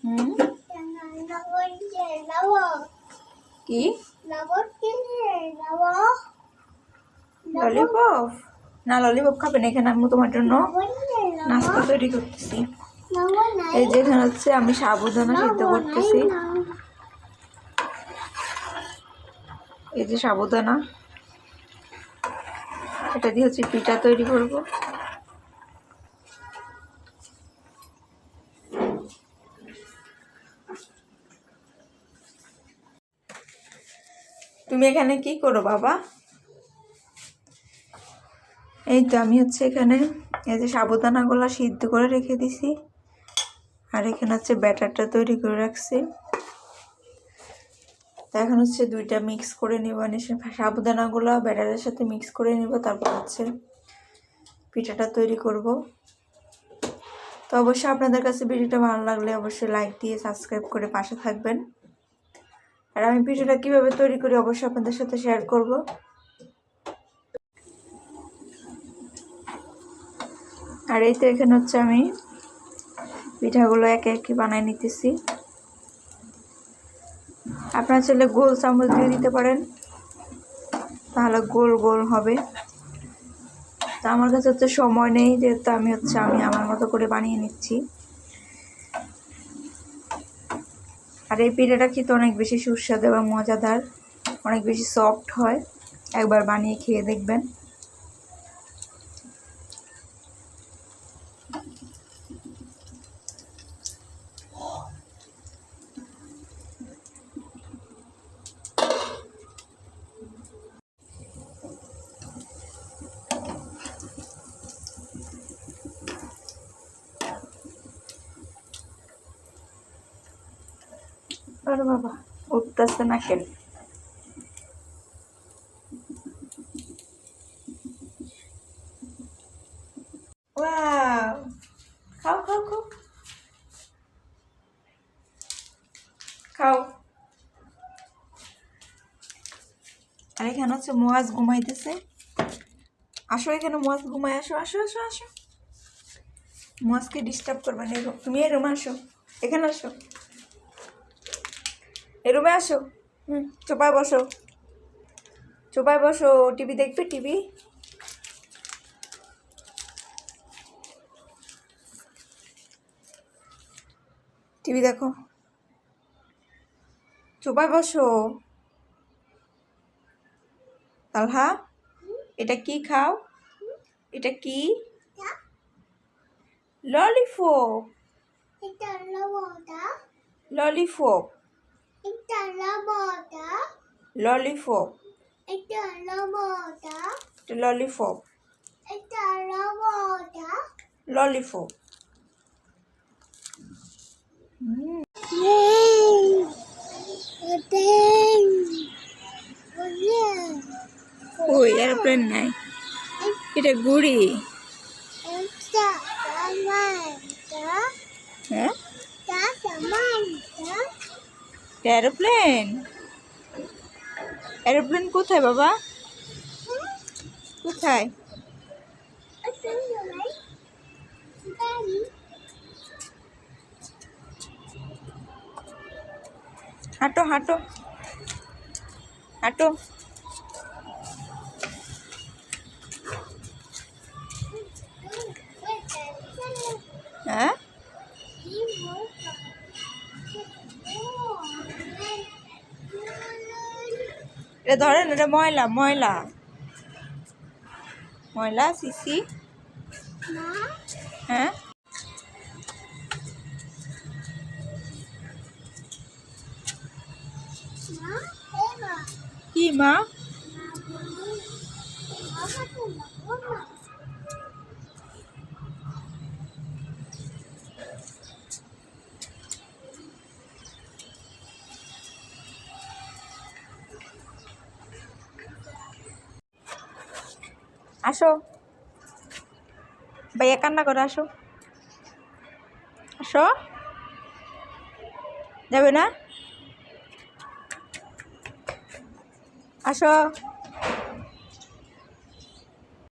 হুম কি ললিপপ? না, ললিপপ খাবেন। এখানে আমি তোমার জন্য নাস্তা তৈরি করতেছি। এই যে এখানে হচ্ছে আমি সাবুদানা সিদ্ধ করতেছি। এই যে সাবুদানা, এটা দিয়ে হচ্ছে পিঠা তৈরি করব। তুমি এখানে কি করো বাবা? এই তো আমি হচ্ছে এখানে এই যে সাবুদানাগুলো সিদ্ধ করে রেখে দিছি, আর এখানে হচ্ছে ব্যাটারটা তৈরি করে রাখছি। তা এখন হচ্ছে দুইটা মিক্স করে নেব, মানে সাবুদানাগুলো ব্যাটারের সাথে মিক্স করে নেব, তারপর হচ্ছে পিঠাটা তৈরি করব। তো অবশ্যই আপনাদের কাছে ভিডিওটা ভালো লাগলে অবশ্যই লাইক দিয়ে সাবস্ক্রাইব করে পাশে থাকবেন। আর আমি পিঠাটা কীভাবে তৈরি করি অবশ্যই আপনাদের সাথে শেয়ার করব। আর এই তো এখানে হচ্ছে আমি পিঠাগুলো একে একে বানাই নিতেছি। আপনারা চাইলে গোল চামচ দিয়ে দিতে পারেন, তাহলে গোল গোল হবে। তা আমার কাছে হচ্ছে সময় নেই, যেহেতু আমি আমার মতো করে বানিয়ে নিচ্ছি। আর এই পিঠাটা খেতে অনেক বেশি সুস্বাদু এবং মজাদার, অনেক বেশি সফট হয়। একবার বানিয়ে খেয়ে দেখবেন। আরে বাবা, উঠতেছে না কেন? ওয়াও, খাও খাও খাও খাও। আর এখানে হচ্ছে মোয়াজ ঘুমাইতেছে। আসো এখানে, মোয়াজ ঘুমাই, আসো আসো আসো আসো। মোয়াজকে ডিস্টার্ব করবে না। তুমি এই রুমে আসো, এখানে আসো, এই রুমে আসো। চোপায় বসো, চোপায় বসো। টিভি দেখবে, টিভি। টিভি দেখো, চোপায় বসো। তালহা, এটা কি খাও? এটা কি? Lollipop. Lollipop, lollipop, lollipop, lollipop. ওই এয়ারপ্লেন নাই, এটা ঘুড়ি। হ্যাঁ, এরোপ্লেন। এরোপ্লেন কোথায় বাবা? কোথায়? হাঁটো হাঁটো হাঁটো। হ্যাঁ, এটা ধরেন, এটা ময়লা ময়লা ময়লা, সিসি। হ্যাঁ, কি মা? আসো, ভাইয়া কান্না করে, আসো আসো। যাবে না? আসো।